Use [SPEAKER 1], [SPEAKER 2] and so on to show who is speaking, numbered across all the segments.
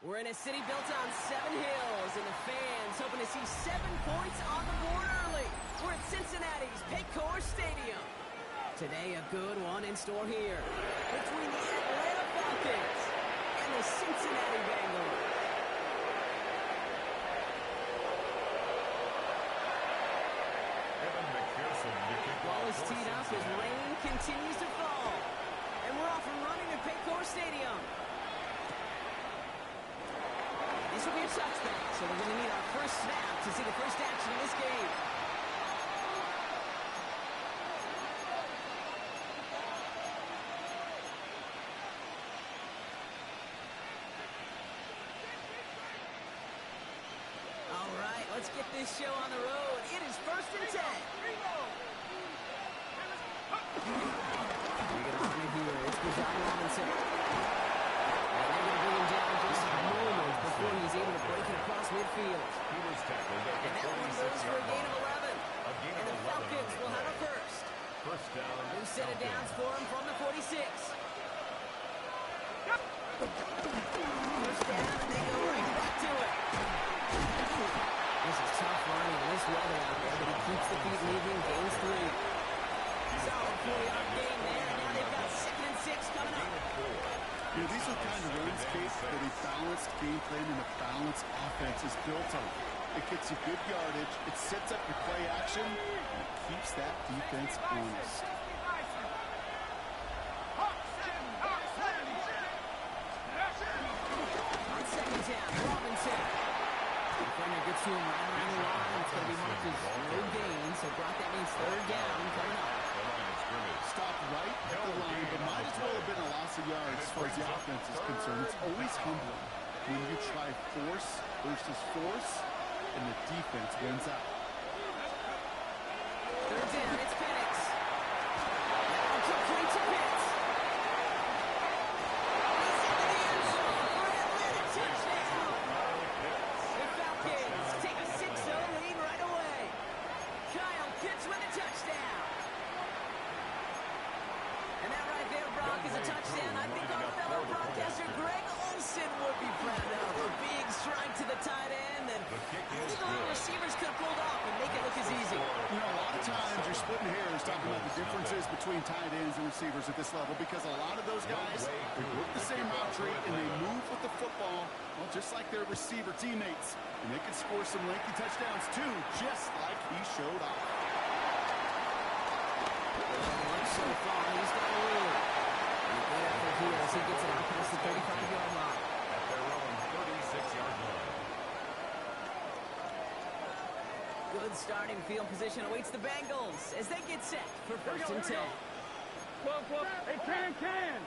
[SPEAKER 1] We're in a city built on 7 hills, and the fans hoping to see 7 points on the board early. We're at Cincinnati's Paycor Stadium. Today, a good one in store here between the Atlanta Falcons and the Cincinnati Bengals. Ball is teed up as rain continues to fall, and we're off and running at Paycor Stadium. This will be a touchback, so we're going to need our first snap to see the first action of this game. All right, let's get this show on the road. It is 1st and 10. We're going to run it here. It's Bijan Robinson. And they're going to bring him down just moments before he's able to break it across midfield. And that one goes for a gain of 11. And the Falcons will have a first.
[SPEAKER 2] First down.
[SPEAKER 1] New set of downs for him from the 46. First down, and they go right back to it. This is tough running in this weather out there, but he keeps the feet moving, gains 3. Solid 40-yard gain there, and now they've got 2nd and 6 coming up.
[SPEAKER 3] You know, these are kind of runs, Case, that a balanced game plan and a balanced offense is built on. It gets you good yardage, it sets up your play action, and it keeps that defense honest.
[SPEAKER 1] On 2nd down, Robinson. Defender gets to him right around the line. It's going to be marked as no gain, so Brock, that means 3rd down coming up.
[SPEAKER 3] Stopped right at the line, but might as well have been a loss of yards as far as the offense is concerned. It's always humbling when you try force versus force, and the defense wins out.
[SPEAKER 1] 3rd down, it's Penix. Now complete to Pitts. He's into the end zone for an Atlanta touchdown. The Falcons take a 6-0 lead right away. Kyle Pitts with a touchdown. And that right there, Brock, is a touchdown. I think our fellow broadcaster Greg Olsen would be proud of. A big strike to the tight end, and I think a lot of receivers could have pulled off and make it look as easy.
[SPEAKER 3] You know, a lot of times you're splitting hairs talking about the differences between tight ends and receivers at this level, because a lot of those guys, they work the same route tree and they move with the football, well, just like their receiver teammates. And they can score some lengthy touchdowns too, just like he showed off.
[SPEAKER 1] So far, he's got a lead. And a good effort here as he gets it out past the 35-yard line.
[SPEAKER 2] At their own 36-yard line.
[SPEAKER 1] Good starting field position awaits the Bengals as they get set for 1st and 10.
[SPEAKER 4] Hey, can.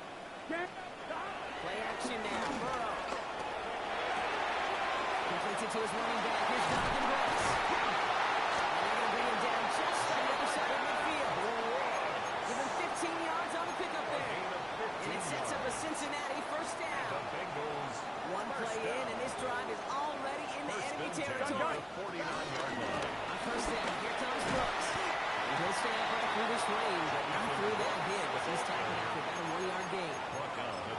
[SPEAKER 1] Play action now. Burrow. Completes it to his running back. Here's Jonathan Brooks. And they're going to bring him down just on the other side of midfield. Give him 15 yards on the pickup there. And it sets up a Cincinnati first down. One play in, and this drive is already into enemy territory.
[SPEAKER 2] 49-yard line.
[SPEAKER 1] On 1st down, here comes Brooks. And he'll stay upright through this rain, but not through that hit as he's tackled after about a 1-yard gain.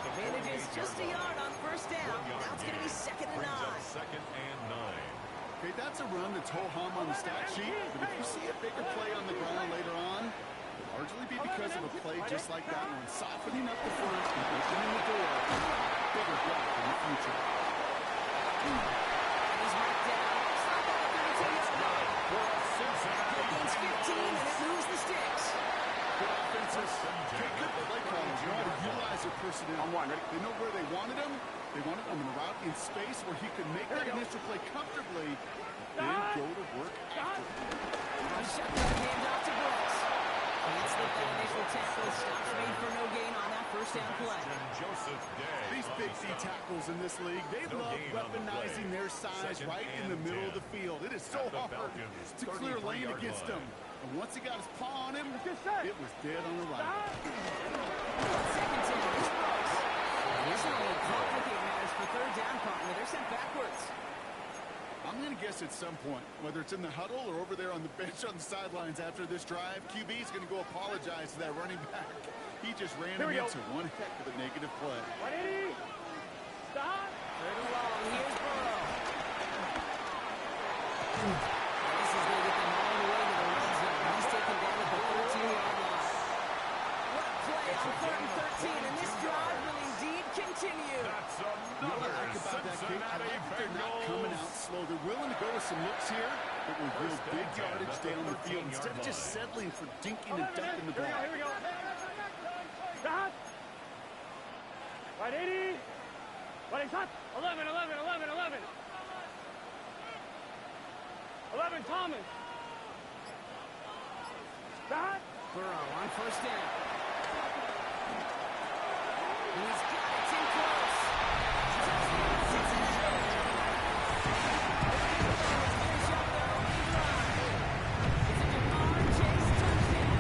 [SPEAKER 1] Advantage is just a yard on 1st down. Now it's going to be 2nd and 9.
[SPEAKER 2] 2nd and 9.
[SPEAKER 3] Okay, that's a run that's ho-hum on the stat sheet, but if you see a bigger play on the ground later on, it'll largely be because of a play just like that one, softening up the front and opening the door. Bigger block in the future.
[SPEAKER 1] And he's marked down. Stop at the 32-yard line. It gains 15, and it moves the sticks.
[SPEAKER 3] Good offenses. Good play callers. You know how to utilize their personnel. They know where they wanted him. They wanted him in a route in space where he could make that initial play comfortably, then go to work after.
[SPEAKER 1] A shotgun handoff to Brooks. Can't slip that initial tackle. Stops made for no gain on that 1st down play.
[SPEAKER 2] Joseph Day.
[SPEAKER 3] These big D tackles in this league, they love weaponizing their size right in the middle of the field. It is so hard to clear lane against him. And once he got his paw on him, it was dead on the right.
[SPEAKER 1] 2nd down, here's Brooks. And this will only complicate matters for 3rd down, partner. They're sent backwards.
[SPEAKER 3] I'm going to guess at some point, whether it's in the huddle or over there on the bench on the sidelines after this drive, QB is going to go apologize to that running back. He just ran him into one heck of a negative play.
[SPEAKER 4] Ready? Stop.
[SPEAKER 1] Third and long. Here's Burrow. This is going to get them all the way to the red zone. He's taken down at the 14-yard line. What a play on 3rd and 13, and this drive will indeed continue.
[SPEAKER 2] That's
[SPEAKER 3] You know what I
[SPEAKER 2] another
[SPEAKER 3] like about that kick? I like that they're not
[SPEAKER 2] Bengals.
[SPEAKER 3] coming out slow. They're willing to go with some looks here, but with real
[SPEAKER 2] First
[SPEAKER 3] big
[SPEAKER 2] and 10
[SPEAKER 3] yardage
[SPEAKER 2] at the
[SPEAKER 3] down the field
[SPEAKER 2] 13-yard
[SPEAKER 3] instead of just
[SPEAKER 2] line.
[SPEAKER 3] settling for dinking and ducking the ball.
[SPEAKER 4] Here we go. Stop. Right, 80. Right, stop. 11, 11, 11, 11. 11, Thomas. Stop.
[SPEAKER 1] Burrow on first down. And he's got it. Too close. Touchdown, Cincinnati. Finish up their opening drive. It's a Jamar Chase touchdown.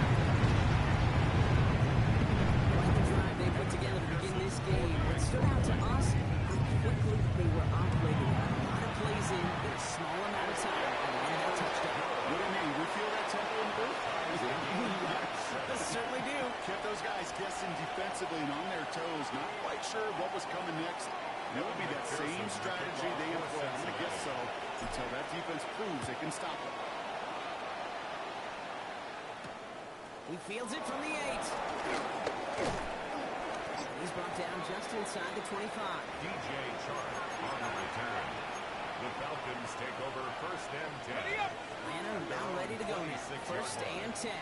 [SPEAKER 1] Quite the drive they put together to begin this game. What stood out to us, how quickly they were operating. A lot of plays in a small amount of time. And landed a touchdown.
[SPEAKER 3] What do you mean? We feel that tempo in the booth? Certainly do. Kept those guys guessing defensively and on their toes. Not quite sure what was coming next. It will be that same strategy they employ. I'm going to guess so until that defense proves they can stop it.
[SPEAKER 1] He fields it from the 8. He's brought down just inside the 25.
[SPEAKER 2] DJ Chark on the return. The Falcons take over 1st and 10.
[SPEAKER 1] Atlanta about ready to go now. 1st and 10.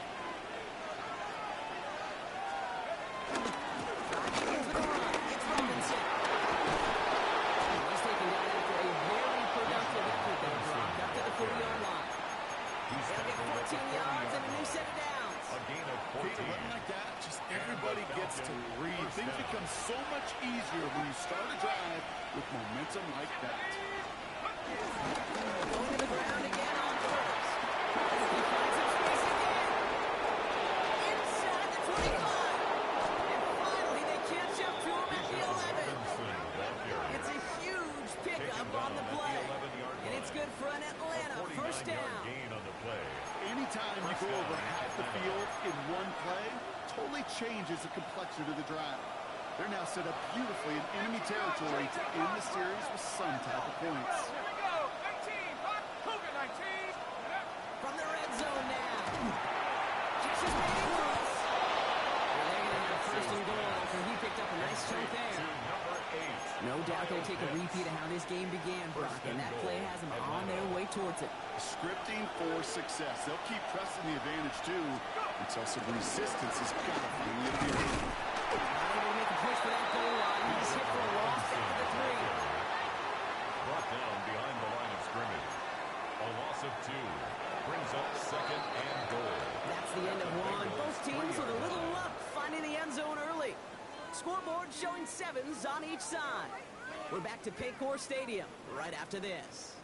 [SPEAKER 1] Here's the run. It's Robinson. He's taken down after a very productive effort there, Brock, up to the 40-yard line. They'll get 14 yards and a new set of downs.
[SPEAKER 2] A gain of
[SPEAKER 3] Kate,
[SPEAKER 2] 14.
[SPEAKER 3] a run like that, just everybody gets to breathe. Things become so much easier when you start a drive with momentum like that.
[SPEAKER 1] Going to the ground again on first. He finds some space again. Inside the 25. And finally they catch up to him at the 11. It's a huge pickup on the play. And it's good for an Atlanta 1st down.
[SPEAKER 2] Gain on the play.
[SPEAKER 3] Anytime you go over half the field in one play, totally changes the complexion of the drive. They're now set up beautifully in enemy territory to end the series with some type of points.
[SPEAKER 4] Here we go. 19. Cougar 19.
[SPEAKER 1] From the red zone now. Catches made for us. Well, they're going to have 1st and goal after he picked up a nice chunk
[SPEAKER 2] To
[SPEAKER 1] there.
[SPEAKER 2] number 8.
[SPEAKER 1] No doubt they'll take a repeat of how this game began, Brock, and that play has them on their way towards it.
[SPEAKER 3] Scripting for success. They'll keep pressing the advantage, too, until some resistance is got to finally appear.
[SPEAKER 1] Able to make a push for that goal line. He's hit for a loss after the 3.
[SPEAKER 2] Brought down behind the line of scrimmage. A loss of 2. Brings up 2nd and goal.
[SPEAKER 1] That's the end of one. Both teams with a little luck finding the end zone early. Scoreboard showing 7s on each side. We're back to Paycor Stadium right after this.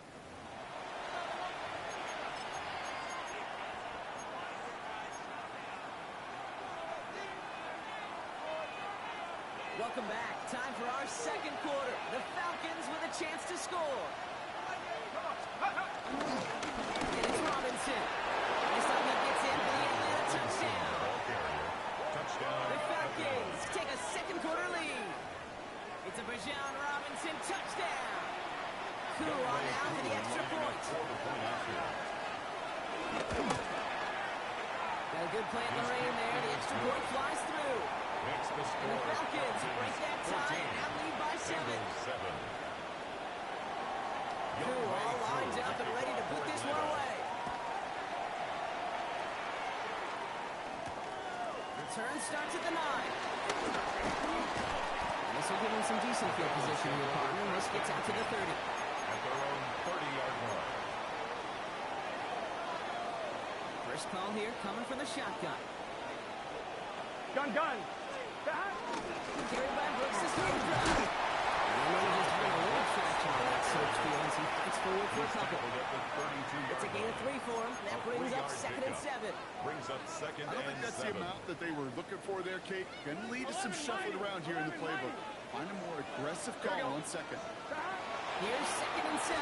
[SPEAKER 1] Welcome back. Time for our 2nd quarter. The Falcons with a chance to score. And it's Robinson. This time he gets in for the Atlanta touchdown.
[SPEAKER 2] Ball carrier. Touchdown.
[SPEAKER 1] The Falcons take a 2nd quarter lead. It's a Bijan Robinson touchdown. Koo on out for the extra point. Got a good play in the rain there. The extra point flies through.
[SPEAKER 2] Makes the
[SPEAKER 1] And
[SPEAKER 2] score.
[SPEAKER 1] the Falcons break that tie and now lead by 7. Koo all lined up and ready to put this one away. Return starts at the 9. This will give him some decent field position here, partner. This gets out to the 30.
[SPEAKER 2] At their own 30-yard line.
[SPEAKER 1] First call here coming from the shotgun.
[SPEAKER 4] Gun.
[SPEAKER 1] Carried by Brooks to start the drive. And then just having a little traction on that search field as he fights forward for a couple. It's a gain of 3 for him. That brings up 2nd and 7.
[SPEAKER 2] Brings up 2nd
[SPEAKER 3] I don't think
[SPEAKER 2] and
[SPEAKER 3] that's the
[SPEAKER 2] 7.
[SPEAKER 3] amount that they were looking for there, Kate. Going to lead to some shuffling around here in the playbook. Find a more aggressive call on 2nd.
[SPEAKER 1] Here's 2nd and 7.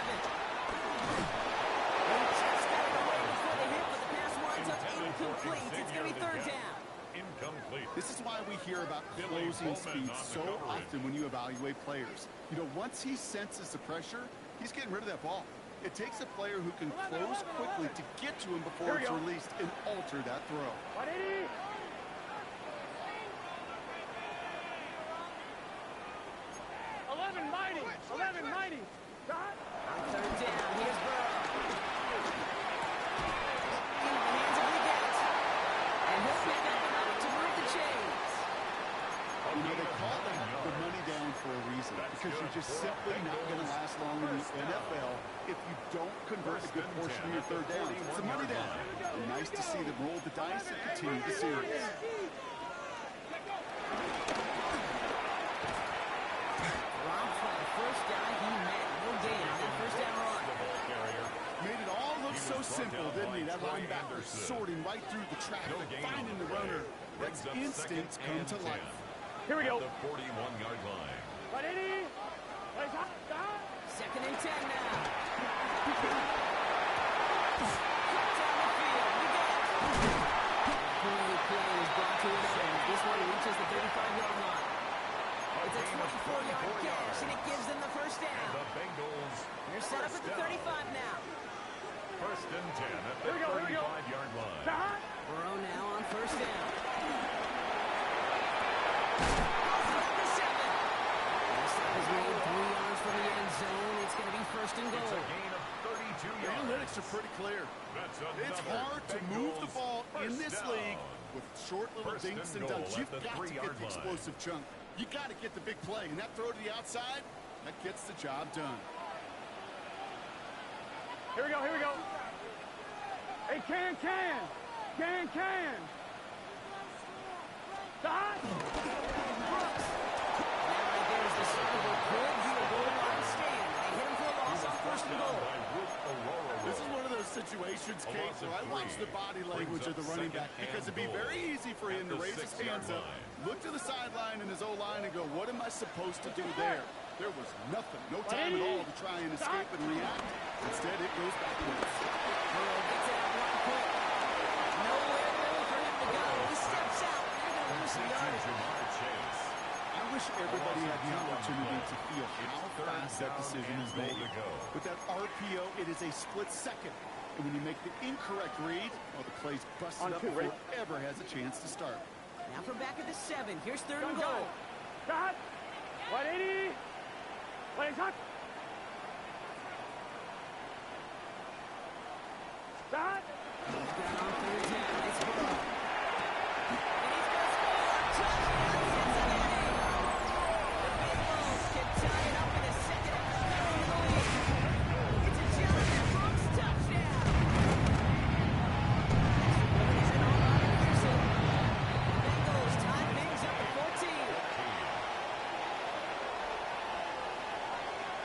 [SPEAKER 1] They just got it away before the hit, but the pass winds up incomplete. It's going to be 3rd down.
[SPEAKER 2] incomplete.
[SPEAKER 3] This is why we hear about
[SPEAKER 2] Billy
[SPEAKER 3] closing
[SPEAKER 2] Bowman
[SPEAKER 3] speed
[SPEAKER 2] on the
[SPEAKER 3] so
[SPEAKER 2] coverage.
[SPEAKER 3] often when you evaluate players. You know, once he senses the pressure, he's getting rid of that ball. It takes a player who can close quickly to get to him before it's released and alter that throw.
[SPEAKER 4] 180. 11 mighty. 11 mighty. Shot.
[SPEAKER 1] On third down, here's Burrow. In the hands of Leggett. And he'll pick up enough to move the chains.
[SPEAKER 3] You know, they call it the money down for a reason, because you're just simply not going to last long in the NFL if you don't convert a good portion of your third down. It's the money down. And nice to see them roll the dice and continue the series.
[SPEAKER 1] Robbed for the first down he met. No gain on that first down run.
[SPEAKER 3] Made it all look so simple, didn't he? That linebacker sorting right through the traffic, finding the runner. That's instincts come to life.
[SPEAKER 4] Here we go.
[SPEAKER 2] The 41-yard line.
[SPEAKER 4] 180. Play shot. Shot.
[SPEAKER 1] Second and 10 now. Cut down the field. Leggett. Early play is brought to an end. This one reaches the 35-yard line. It's a 24-yard catch, and it gives them the first down.
[SPEAKER 2] The Bengals.
[SPEAKER 1] They're set up at the 35 now.
[SPEAKER 2] First and 10 at the
[SPEAKER 4] Here we go, here we go.
[SPEAKER 2] 35-yard line.
[SPEAKER 4] Shot.
[SPEAKER 1] Burrow now on first down. At the 7. The stop is made 3 yards from the end zone. It's going to be first and
[SPEAKER 2] It's
[SPEAKER 1] goal.
[SPEAKER 2] a gain of 32
[SPEAKER 3] The
[SPEAKER 2] yards.
[SPEAKER 3] analytics are pretty clear.
[SPEAKER 2] That's
[SPEAKER 3] It's
[SPEAKER 2] another
[SPEAKER 3] hard to move the
[SPEAKER 2] Bengals
[SPEAKER 3] ball in
[SPEAKER 2] first
[SPEAKER 3] this
[SPEAKER 2] down.
[SPEAKER 3] league with short little
[SPEAKER 2] First
[SPEAKER 3] dinks
[SPEAKER 2] and
[SPEAKER 3] and
[SPEAKER 2] goal
[SPEAKER 3] dunks.
[SPEAKER 2] at
[SPEAKER 3] You've
[SPEAKER 2] the
[SPEAKER 3] got to get
[SPEAKER 2] 3-yard
[SPEAKER 3] the
[SPEAKER 2] line.
[SPEAKER 3] explosive chunk. You got to get the big play, and that throw to the outside, that gets the job done.
[SPEAKER 4] Here we go. Here we go. Hey, can. Shot.
[SPEAKER 1] Brooks. Now right there is the start of a good field goal line stand. They hit him for a loss on first and goal.
[SPEAKER 2] By Ruth Aurora.
[SPEAKER 3] This is one of those situations,
[SPEAKER 2] A
[SPEAKER 3] Kate,
[SPEAKER 2] loss of
[SPEAKER 3] where I watch
[SPEAKER 2] 3.
[SPEAKER 3] the body
[SPEAKER 2] Brings
[SPEAKER 3] language
[SPEAKER 2] up
[SPEAKER 3] of the running back,
[SPEAKER 2] second
[SPEAKER 3] because
[SPEAKER 2] and
[SPEAKER 3] it'd be
[SPEAKER 2] goal
[SPEAKER 3] very easy for him
[SPEAKER 2] at
[SPEAKER 3] to
[SPEAKER 2] the
[SPEAKER 3] raise his
[SPEAKER 2] 6-yard
[SPEAKER 3] hands up,
[SPEAKER 2] line.
[SPEAKER 3] look to the sideline and his O-line and go, what am I supposed to do there? There was nothing, no time at all to try and escape and react. Instead, it goes backwards.
[SPEAKER 1] Burrow gets it out one quick. Nowhere really for him to go. He steps out. They're going to lose some yardage.
[SPEAKER 2] Jamar Chase.
[SPEAKER 3] I wish everybody had the opportunity to feel how
[SPEAKER 2] It's third
[SPEAKER 3] fast that
[SPEAKER 2] down
[SPEAKER 3] decision
[SPEAKER 2] and
[SPEAKER 3] is
[SPEAKER 2] goal
[SPEAKER 3] made.
[SPEAKER 2] to go.
[SPEAKER 3] With that RPO, it is a split second. And when you make the incorrect read, well, the play's busted up before it ever has a chance to start.
[SPEAKER 1] Now from back at the 7. Here's third and
[SPEAKER 4] Go.
[SPEAKER 1] goal.
[SPEAKER 4] Shot. 180. Play shot. Shot.
[SPEAKER 1] He's got on third down. It's Burrow. And he's going to score. Touchdown, Cincinnati. The Bengals can tie it up in a second after burying the lead. It's a Jonathan Brooks touchdown. It's an all-out Pearson. The Bengals tie things up at 14.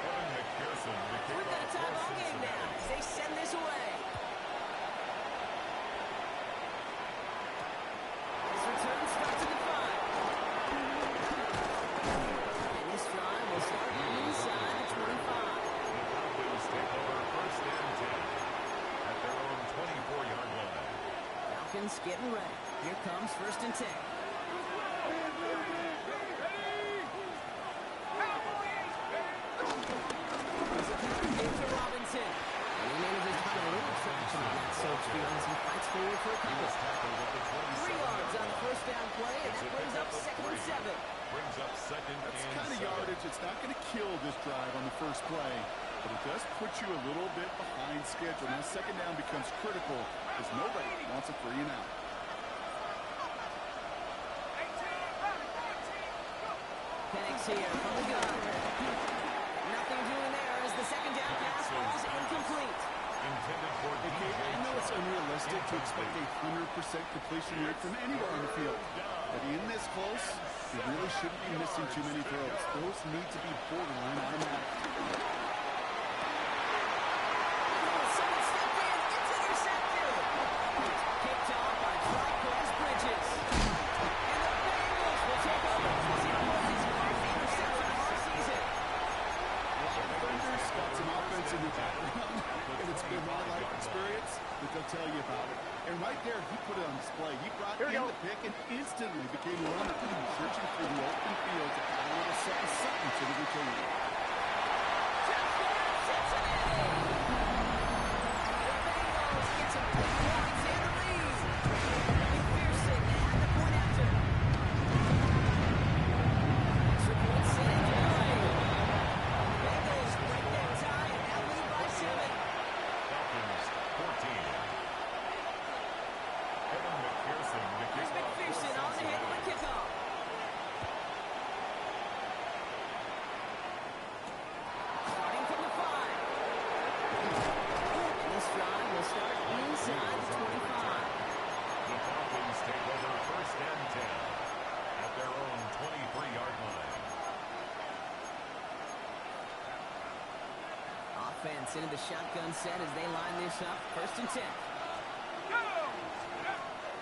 [SPEAKER 2] Kevin McPherson. the
[SPEAKER 1] We've got a
[SPEAKER 2] kickoff
[SPEAKER 1] tie
[SPEAKER 2] for
[SPEAKER 1] ball game now
[SPEAKER 2] Cincinnati.
[SPEAKER 1] as they send this away. This return starts at the 5. And this drive will start inside the 25.
[SPEAKER 2] The Falcons take over first and 10 at their own 24-yard line.
[SPEAKER 1] Falcons getting ready. Here comes first and 10. Here's to Robinson. And he manages to find a little traction on that surge field as he fights forward for a couple. 3 yards on the first down play, and that brings up second and 7.
[SPEAKER 2] Brings up second
[SPEAKER 3] That's
[SPEAKER 2] and
[SPEAKER 3] kind of
[SPEAKER 2] 7.
[SPEAKER 3] yardage. It's not going to kill this drive on the first play, but it does put you a little bit behind schedule. Now, second down becomes critical because nobody wants a 3 and out.
[SPEAKER 1] Penix here from the gun. Nothing doing there as the second down pass falls incomplete.
[SPEAKER 2] Intended for
[SPEAKER 3] Okay, I know it's unrealistic to expect a 100% completion rate from anywhere on the field, but in this close, you really shouldn't be missing too many throws. Those need to be borderline automatic.
[SPEAKER 1] Someone stepped in. It's intercepted. Kicked off by Triquez Bridges. And the Bengals will take over as he holds his first interception of our season.
[SPEAKER 3] Defenders got some offense in the background, and it's been my life experience that will tell you about it. And right there, he put it on display. He brought in the pick and instantly became a runner, searching for the open field to add a little something to the return.
[SPEAKER 1] Touchdown, Cincinnati! The Bengals get some quick points and the lead. McPherson at the point after. Extra point set and play. Bengals break that tie and now lead by 7.
[SPEAKER 2] Falcons 14. Evan McPherson to kick
[SPEAKER 1] Here's
[SPEAKER 2] off
[SPEAKER 1] McPherson on the head of the kickoff. Starting from the 5. This drive will start inside the 25.
[SPEAKER 2] The Falcons take over first and 10 at their own 23-yard line.
[SPEAKER 1] Offense into the shotgun set as they line this up. First and 10.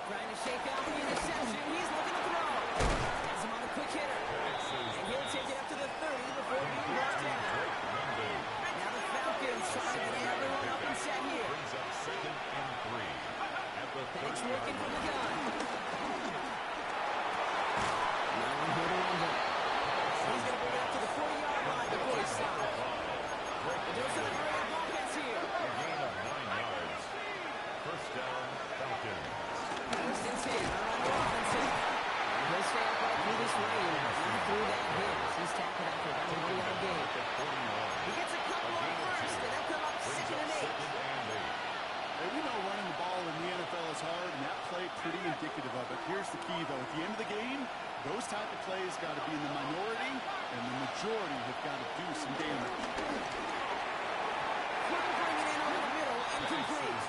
[SPEAKER 1] Trying to shake off the interception. He's looking to throw. Has him on a quick hitter. And he'll take it up to the 30 before being brought down. Now the Falcons trying to get everyone up and set here.
[SPEAKER 2] Brings up second and 3 at the
[SPEAKER 1] Banks
[SPEAKER 2] 30-yard
[SPEAKER 1] working from the
[SPEAKER 2] line.
[SPEAKER 1] gun. No one here to run him. He's going to bring it up to the 40-yard line before he stops. They're doing some great offense here.
[SPEAKER 2] A gain of 9 yards. First down, Falcons.
[SPEAKER 1] First and 10. Around the offensive. He'll stay up right through this range. Not through that hit. He's tackled after about a 1-yard gain. He gets a couple on first, and they'll come up second and 8.
[SPEAKER 3] Hey, we know running the ball in the NFL is hard, and that play pretty indicative of it. Here's the key, though. At the end of the game, those type of plays got to be in the minority, and the majority have got to do some damage.
[SPEAKER 1] Couldn't bring it in over the middle. Incomplete.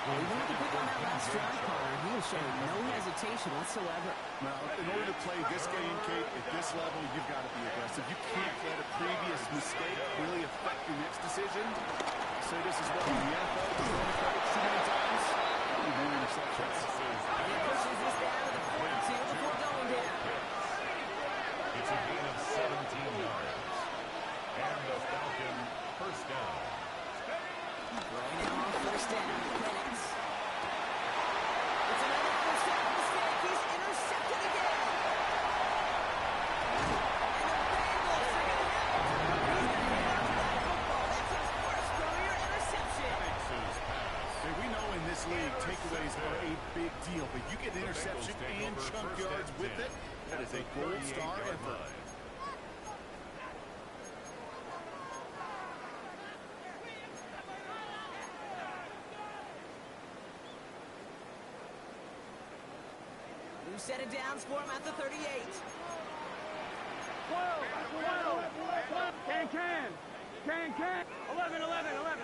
[SPEAKER 1] Well, he wanted to pick on that last drive, Connor. He was showing no hesitation whatsoever.
[SPEAKER 3] Well, in order to play this game, Kate, at this level, you've got to be aggressive. You can't let a previous mistake really affect your next decision. I say this as well in the NFL. You've run the credit too many times. Probably more interceptions.
[SPEAKER 1] And he pushes this down to the 42 before going down.
[SPEAKER 2] It's a gain of 17 yards. And the Falcon first down.
[SPEAKER 1] Right now on first down. Penix. It's another first down mistake. He's intercepted again. And the Bengals are going to have it. He's going to hang on to that football. That's his first career interception.
[SPEAKER 2] Penix's pass.
[SPEAKER 3] Hey, we know in this league, takeaways are a big deal, but you get interception and chunk yards with it. That is a gold star effort.
[SPEAKER 1] New set of downs for him at the 38.
[SPEAKER 4] 12, 12, can, 11, 11, 11.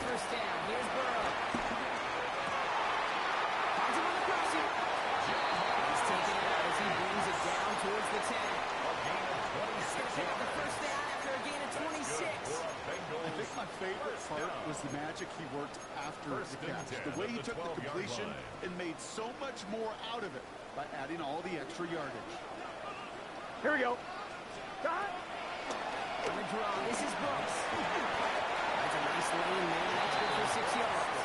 [SPEAKER 1] First down. Here's Burrow. Finds him on the crossing. He's taken it out as he brings it down towards the 10. He's going to pick up the first down after a gain of 26.
[SPEAKER 3] I think my favorite part was the magic he worked after the catch. The way he took the completion and made so much more out of it by adding all the extra yardage.
[SPEAKER 4] Here we go.
[SPEAKER 1] On the draw, this is Brooks. That's a nice lean man. That's good for 6 yards.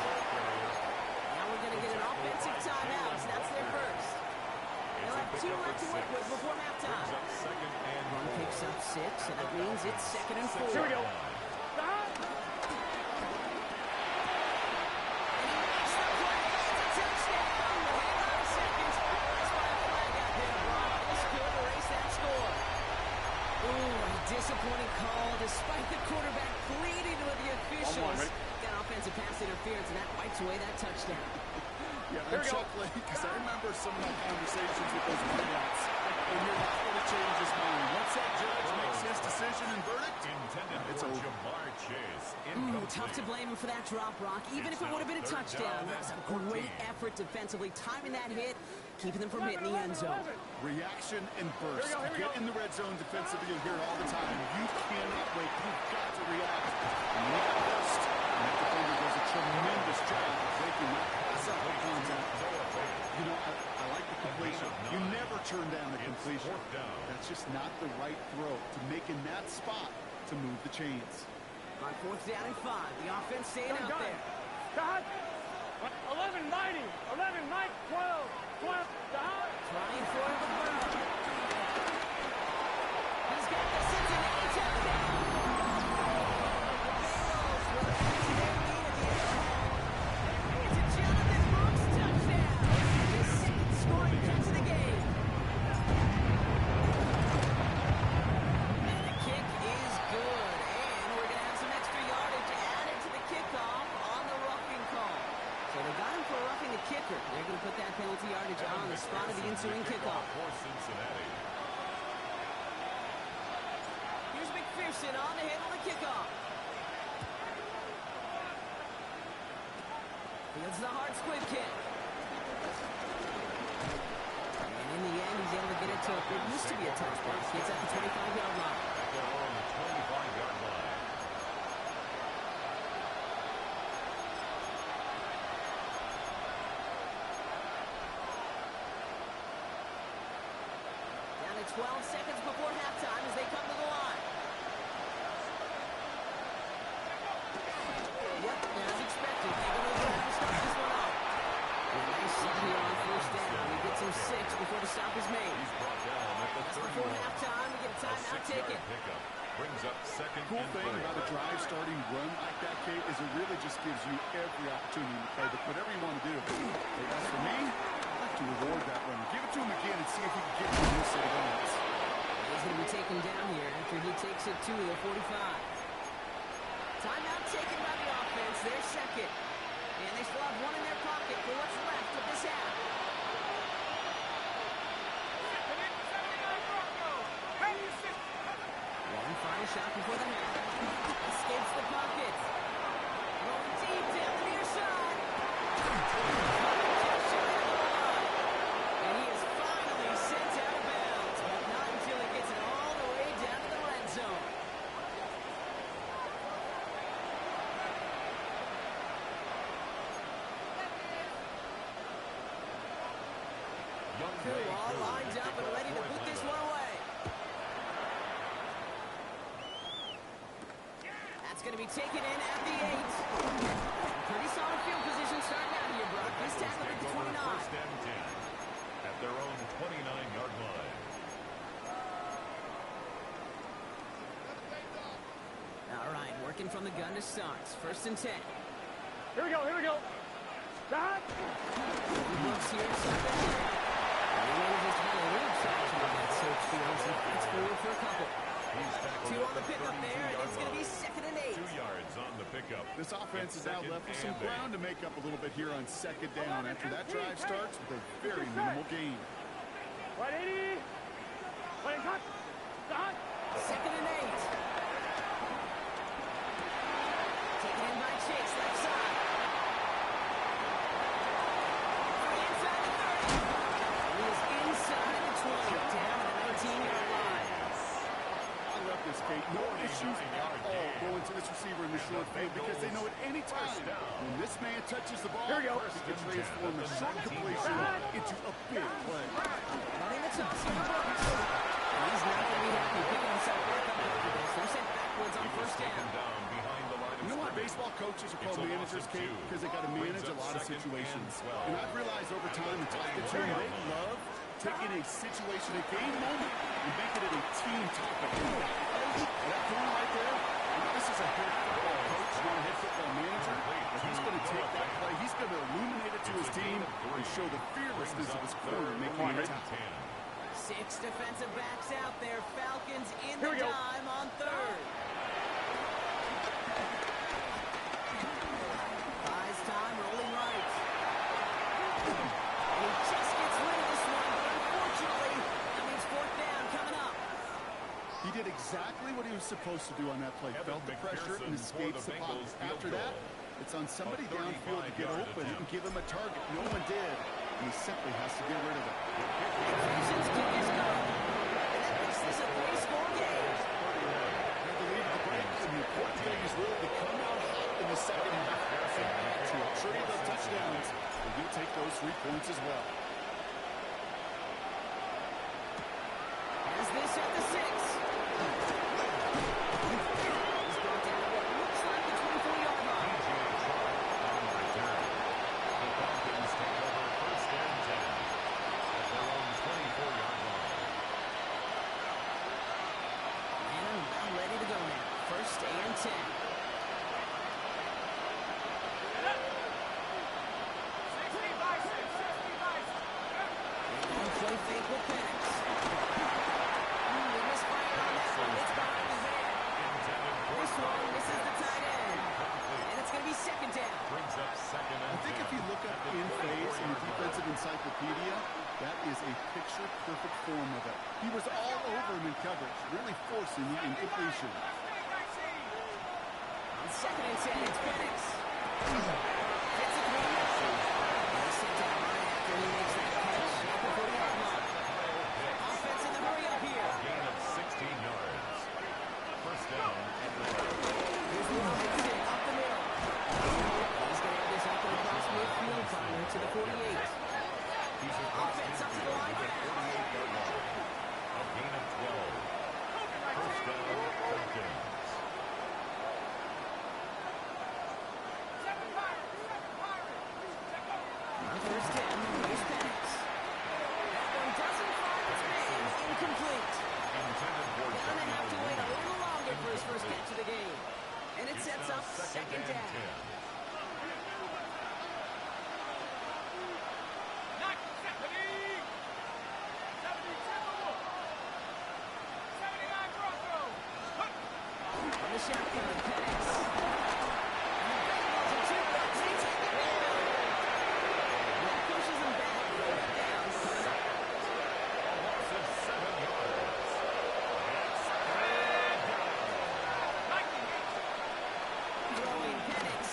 [SPEAKER 1] Now we're going to get an offensive timeout. So that's their first. They'll have 2 left to work with before halftime. One picks up 6, and that means it's second and 4.
[SPEAKER 4] Here we go.
[SPEAKER 1] Disappointing call despite the quarterback pleading with the officials. Got offensive pass interference, and that wipes away that touchdown.
[SPEAKER 3] Yeah, I'm chuckling because I remember some of my conversations with those parents, and you're not going to change his mind. Once that judge makes his decision and verdict, it's over.
[SPEAKER 2] Jamar Chase.
[SPEAKER 1] Tough to blame him for that drop, Rock. Even if it would have been a touchdown, that was a great effort defensively, timing that hit, keeping them from hitting the end zone.
[SPEAKER 3] Reaction and burst. Get in the red zone defensively, you'll hear it all the time. You cannot wait. You've got to react. And you got burst. And that defender does a tremendous job of breaking that pass up with contact. You know, I like the completion. You never turn down the completion. That's just not the right throw. To make in that spot to move the chains.
[SPEAKER 1] On 4th down and 5, the offense staying out there.
[SPEAKER 4] Stop. 11 mighty. 11 Mike. 12. 12. Stop.
[SPEAKER 1] Trying for the Burrow. He's got the Cincinnati touchdown. The Bengals will add to their lead at the end of the half. It's a Jonathan Brooks touchdown. His second scoring catch of the game. And the kick is good. And we're going to have some extra yardage added to the kickoff on the roughing call. So they got him for roughing the kicker. They're going to put that penalty yardage on the spot of the ensuing kickoff.
[SPEAKER 2] For Cincinnati.
[SPEAKER 1] Here's McPherson on to handle the kickoff. Fields the hard squib kick. And in the end, he's able to get it to what used to be a touchback. Gets at the 25-yard line.
[SPEAKER 2] They're on the 25-yard line.
[SPEAKER 1] Down to 12 seconds before halftime as they come to the line. Yep, as expected. They're going to go ahead and start this one off. A nice set here on 1st down. He gets him 6 before the stop is made.
[SPEAKER 2] He's brought down at the
[SPEAKER 1] Just
[SPEAKER 2] 31.
[SPEAKER 1] before halftime, we get a
[SPEAKER 2] A
[SPEAKER 1] timeout
[SPEAKER 2] 6-yard
[SPEAKER 1] taken.
[SPEAKER 2] pickup brings up second
[SPEAKER 3] Cool
[SPEAKER 2] and
[SPEAKER 3] thing
[SPEAKER 2] 3.
[SPEAKER 3] about a drive starting run like that, Kate, is it really just gives you every opportunity to play whatever you want to do. But as for me, I like to reward that run. Give it to him again and see if he can get one more set of runs.
[SPEAKER 1] He's going to be taken down here after he takes it to the 45. Timeout taken by the offense, their second. And they still have one in their pocket for what's left of this half. One final shot before the half. Escapes the pocket. Rolling deep down the near side. Just shy of the line. And he is finally sent out of bounds, but not until he gets it all the way down to the red zone. Two all lined up and ready to put this one away. That's going to be taken in at the 8. Pretty solid field position starting out here, Brock. This tackle at the 29.
[SPEAKER 2] First and 10 at their own 29-yard line.
[SPEAKER 1] All right, working from the gun to start. 1st and 10.
[SPEAKER 4] Here we go. Here we go. Stop.
[SPEAKER 1] Brooks here to start the half. And he manages to have a little traction on that search field as he fights forward for a couple.
[SPEAKER 2] He's tackled
[SPEAKER 1] 2
[SPEAKER 2] at
[SPEAKER 1] on the pickup there, and it's going to be 2nd and 8.
[SPEAKER 2] 2 yards on the pickup.
[SPEAKER 3] This offense is
[SPEAKER 2] It's
[SPEAKER 3] now
[SPEAKER 2] second
[SPEAKER 3] left with some
[SPEAKER 2] and 8.
[SPEAKER 3] ground to make up a little bit here on 2nd down after that drive starts with a very minimal gain.
[SPEAKER 4] 180. 20 cut. Stop.
[SPEAKER 1] 2nd and 8. Taken in by Chase, left side. For the inside the 30. He is inside the 20, down to the 19-yard line.
[SPEAKER 3] I love this, Kate. No issues at all going to this receiver in the short field because they know at any time when this man touches the ball,
[SPEAKER 4] Here we go.
[SPEAKER 3] he can transform a short completion into a big play.
[SPEAKER 1] Running the toss here to Brooks. He's not going to be happy picking himself back up after this. They're sent backwards on
[SPEAKER 2] He was
[SPEAKER 1] 1st
[SPEAKER 2] taken
[SPEAKER 1] down.
[SPEAKER 2] down behind the line of
[SPEAKER 3] You know why
[SPEAKER 2] scrimmage.
[SPEAKER 3] baseball coaches are called
[SPEAKER 2] It's a loss
[SPEAKER 3] managers,
[SPEAKER 2] of
[SPEAKER 3] Kate?
[SPEAKER 2] 2.
[SPEAKER 3] Because they got to manage
[SPEAKER 2] Brings
[SPEAKER 3] a
[SPEAKER 2] up
[SPEAKER 3] lot of
[SPEAKER 2] second
[SPEAKER 3] situations.
[SPEAKER 2] and 12.
[SPEAKER 3] And I've realized over time in talking to them, they love taking a situation, a game moment, and making it a team topic. That point right there, you know, this is a head football coach, not a head football manager. But he's going to take that play, he's going to illuminate it to his team and show the fearlessness of his corner making the tackle.
[SPEAKER 1] 6 defensive backs out there. Falcons in
[SPEAKER 4] Here
[SPEAKER 1] the
[SPEAKER 4] we go.
[SPEAKER 1] dime on 3rd. Buys time, rolling right. And he just gets rid of this one, but unfortunately, that means 4th down coming up.
[SPEAKER 3] He did exactly what he was supposed to do on that play. Felt the pressure and escapes the pocket. After that, it's on somebody downfield to get open and give him a target. No one did, and he simply has to get rid of it.
[SPEAKER 1] McPherson's kick is good. And that makes this a 3-score game.
[SPEAKER 3] Had to lead the break, and the important thing is really to come out hot in the second half. To a trio of touchdowns, and he'll take those 3 points as well.
[SPEAKER 1] As this at the 6.
[SPEAKER 3] Wikipedia, that is a picture-perfect form of it. He was all over him in coverage, really forcing the incompletion.
[SPEAKER 1] On 2nd and 10, it's Penix. Gets a 3-yard. He's sent down right after he makes that catch at the 40-yard line. Offense in the hurry-up here.
[SPEAKER 2] Gain of 16 yards. First down at the 5.
[SPEAKER 1] Here's Washington up the middle. He's going to have this up and across midfield, finally to the 48. Offense up to the line now.
[SPEAKER 2] 48-yard line. A gain of 12. First down, Falcons.
[SPEAKER 1] On first down, here's Penix. That one doesn't find its man. Incomplete.
[SPEAKER 2] Intended for
[SPEAKER 1] Going to have to wait a
[SPEAKER 2] Johnny
[SPEAKER 1] little longer for his first catch of the game. And it sets up second
[SPEAKER 2] and
[SPEAKER 1] down.
[SPEAKER 2] 10.
[SPEAKER 1] On the shotgun, Penix. And the big balls are too good. They take it down. That pushes him back. Third down.
[SPEAKER 2] A loss of 7 yards. It's third down.
[SPEAKER 1] Throwing Penix.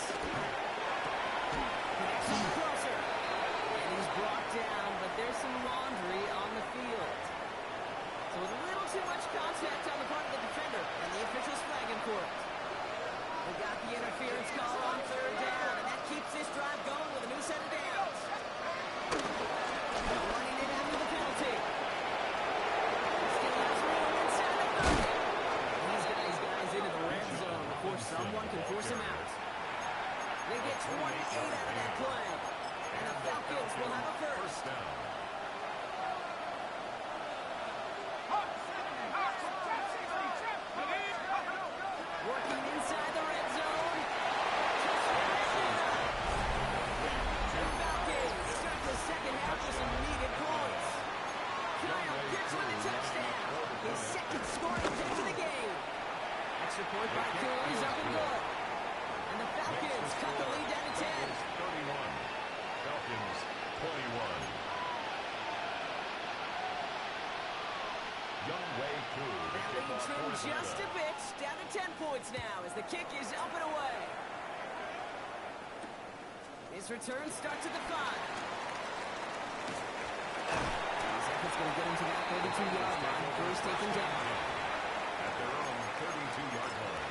[SPEAKER 1] Penix on the crosser. And he's brought down, but there's some laundry on the field. So with a little too much contact on the part of the defender, and the officials flagging for it. They got the interference call on third down, and that keeps this drive going with a new set of downs. Running it after the penalty. Still has room inside the 30. He's got his guys into the red zone before someone can force him out. They get 28 out of that play, and the Falcons will have a first.
[SPEAKER 2] First down.
[SPEAKER 1] Working inside the red zone. The Falcons start the second half with some needed points. Kyle Pitts with a touchdown. His second scoring catch of the game. Extra point by Cool is up and good. And the Falcons cut the lead down to 10.
[SPEAKER 2] 31. Falcons 21. Young Wei Koo.
[SPEAKER 1] That lead trimmed just a bit. Down to 10 points now as the kick is up and away. His return starts at the 5. His effort's going to get him to that 32-yard line before he's taken down.
[SPEAKER 2] At their own 32-yard line.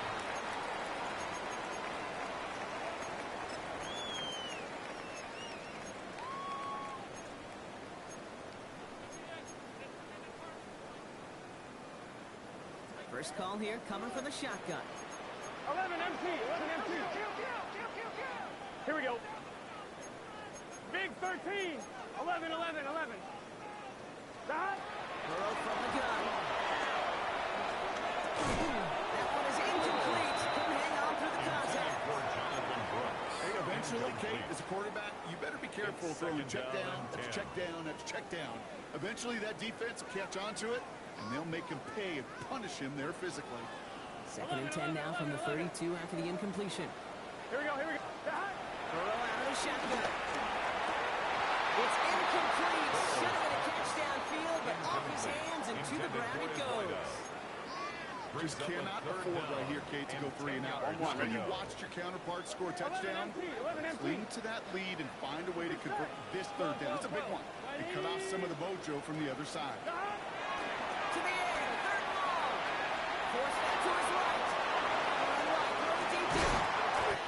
[SPEAKER 1] First call here coming from the shotgun.
[SPEAKER 4] 11 MT, 11 MT. Here we go. Big 13, 11, 11, 11. Stop.
[SPEAKER 1] Burrow from the gun. That one is incomplete. Couldn't hang on through the contact.
[SPEAKER 2] For Jonathan Brooks.
[SPEAKER 3] Hey, eventually, Kate, as a quarterback, you better be careful
[SPEAKER 2] It's
[SPEAKER 3] throwing
[SPEAKER 2] second
[SPEAKER 3] check
[SPEAKER 2] down
[SPEAKER 3] down,
[SPEAKER 2] and 10.
[SPEAKER 3] check down, check down. Eventually, that defense will catch on to it, and they'll make him pay and punish him there physically.
[SPEAKER 1] Second and 10 now from the 32 after the incompletion.
[SPEAKER 4] Here we go, here we go.
[SPEAKER 1] Burrow out of the shotgun. It's incomplete. Should have been a catch downfield, but off his hands and to the ground it goes.
[SPEAKER 3] Just cannot afford right here, Kate, to go 3 and out. When you watched your counterpart score a touchdown, cling to that lead and find a way to convert this third down. It's a big one. And cut off some of the mojo from the other side.
[SPEAKER 1] To the air, third and long. Force that to his right. On right, throw the deep to.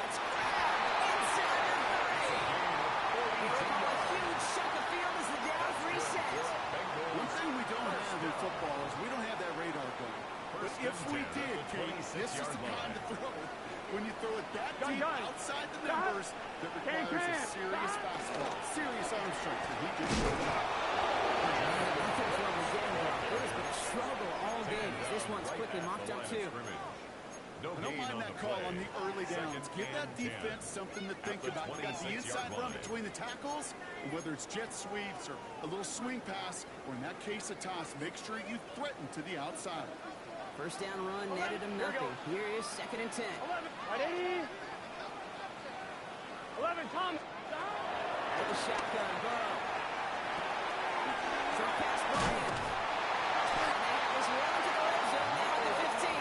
[SPEAKER 1] It's grabbed inside the 30. A huge chunk of field as the downs reset.
[SPEAKER 3] One thing we don't have in football is we don't have that radar gun. But if we did, Kate, this is the kind of throw. When you throw it that deep outside the numbers, that requires a serious fastball, serious arm strength, and he just showed up.
[SPEAKER 1] Nothing from again, but it has been a struggle all game as this one's quickly mocked up too.
[SPEAKER 2] No
[SPEAKER 3] I don't mind that call on the early downs. Give that defense something to think about. You got the inside run between the tackles, and whether it's jet sweeps or a little swing pass, or in that case a toss, make sure you threaten to the outside.
[SPEAKER 1] First down run netted him nothing. Here is second and 10.
[SPEAKER 4] 11, right 80. 11, Tom.
[SPEAKER 1] Out of the shotgun, Burrow. pass Bryant. And they have this run to the red zone now at the 15.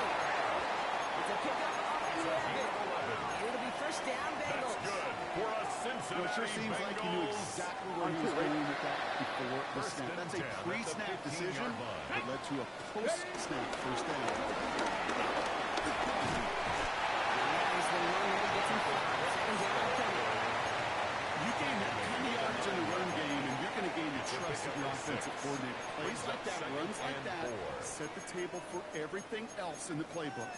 [SPEAKER 1] It's a pickup up and 11. And it'll be first down, Bengals.
[SPEAKER 2] That's good for a Cincinnati
[SPEAKER 3] It sure seems like he knew exactly where he was going with that before the snap. That's a pre-snap decision that led to a post-snap first down.
[SPEAKER 1] As the run rate gets him 5. Second down coming.
[SPEAKER 3] You gain that kind of yards in the run game, and you're going to gain the trust of your offensive coordinator. Plays like that, runs like that, set the table for everything else in the playbook.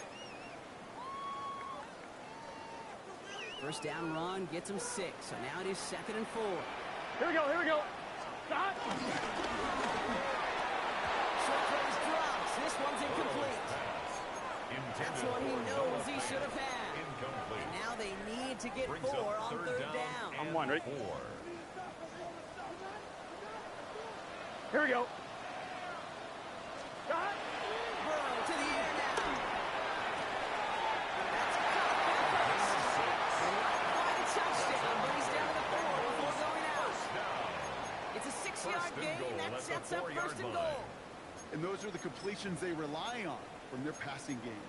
[SPEAKER 1] First down run gets him 6. So now it is 2nd and 4.
[SPEAKER 4] Here we go, here we go. Stop.
[SPEAKER 1] Short throws drops. This one's incomplete. That's one he knows he should have had. And now they need to get 4 on third down.
[SPEAKER 4] I'm one, ready? Here we go. Stop.
[SPEAKER 1] Burrow to the air now. That's caught by Price. And not quite a touchdown, but he's down to the 4 before going out. It's a 6-yard gain that sets up first and goal.
[SPEAKER 3] And those are the completions they rely on from their passing game.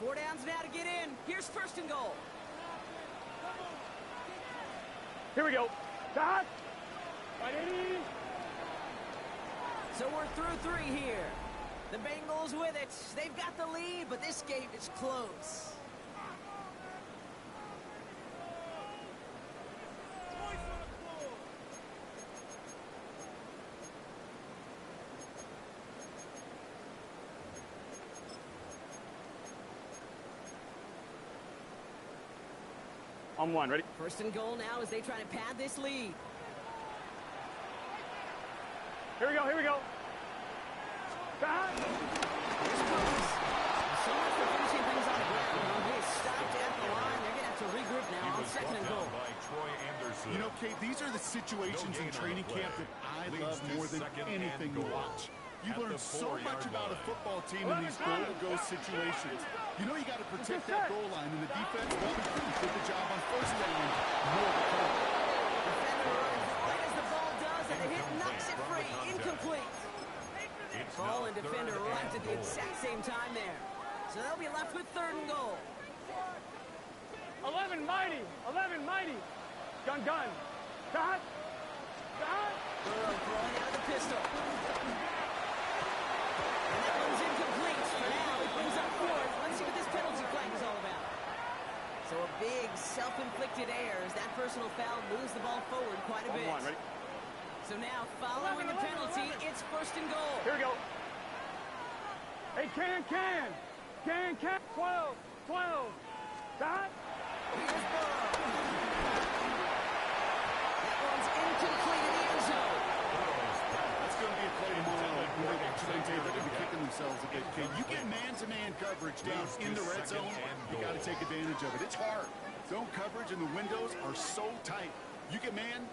[SPEAKER 1] 4 downs now to get in. Here's first and goal.
[SPEAKER 4] Here we go. Stop. Ready.
[SPEAKER 1] So we're through 3 here. The Bengals with it. They've got the lead, but this game is close.
[SPEAKER 4] I'm one, ready?
[SPEAKER 1] First and goal now as they try to pad this lead.
[SPEAKER 4] Here we go, here we go. Stop.
[SPEAKER 1] Here's Brooks. So much for finishing things on the ground. He is stopped at the line. They're going to have to regroup now on 2nd and goal.
[SPEAKER 2] By Troy Anderson.
[SPEAKER 3] You know, Kate, these are the situations in training camp that I love more than anything to watch. You learn so much about a football team in these goal-to-go situations. You know you got to protect that goal line, and the defense, well, they did the job on first down. More to come.
[SPEAKER 1] Defender runs right as the ball does, and the hit knocks it free. Incomplete. Ball and defender arrived at the exact same time there. So they'll be left with 3rd and goal.
[SPEAKER 4] 11 mighty. 11 mighty. Gun, gun. Stop. Stop.
[SPEAKER 1] Burrow throwing out of the pistol. And that one's incomplete. For now, it brings up 4th. Let's see what this penalty flag is all about. So a big self-inflicted error as that personal foul moves the ball forward quite a bit.
[SPEAKER 4] I'm one, ready?
[SPEAKER 1] So now, following the penalty, it's first and goal.
[SPEAKER 4] Here we go. Hey, can. 12. Stop.
[SPEAKER 1] Here's Burrow. That one's incomplete in the end zone.
[SPEAKER 3] That's going to be a play tomorrow. They're going to be kicking themselves a bit. Kate, you get man-to-man coverage down in the red zone, you got to take advantage of it. It's hard. Zone coverage and the windows are so tight. You get man,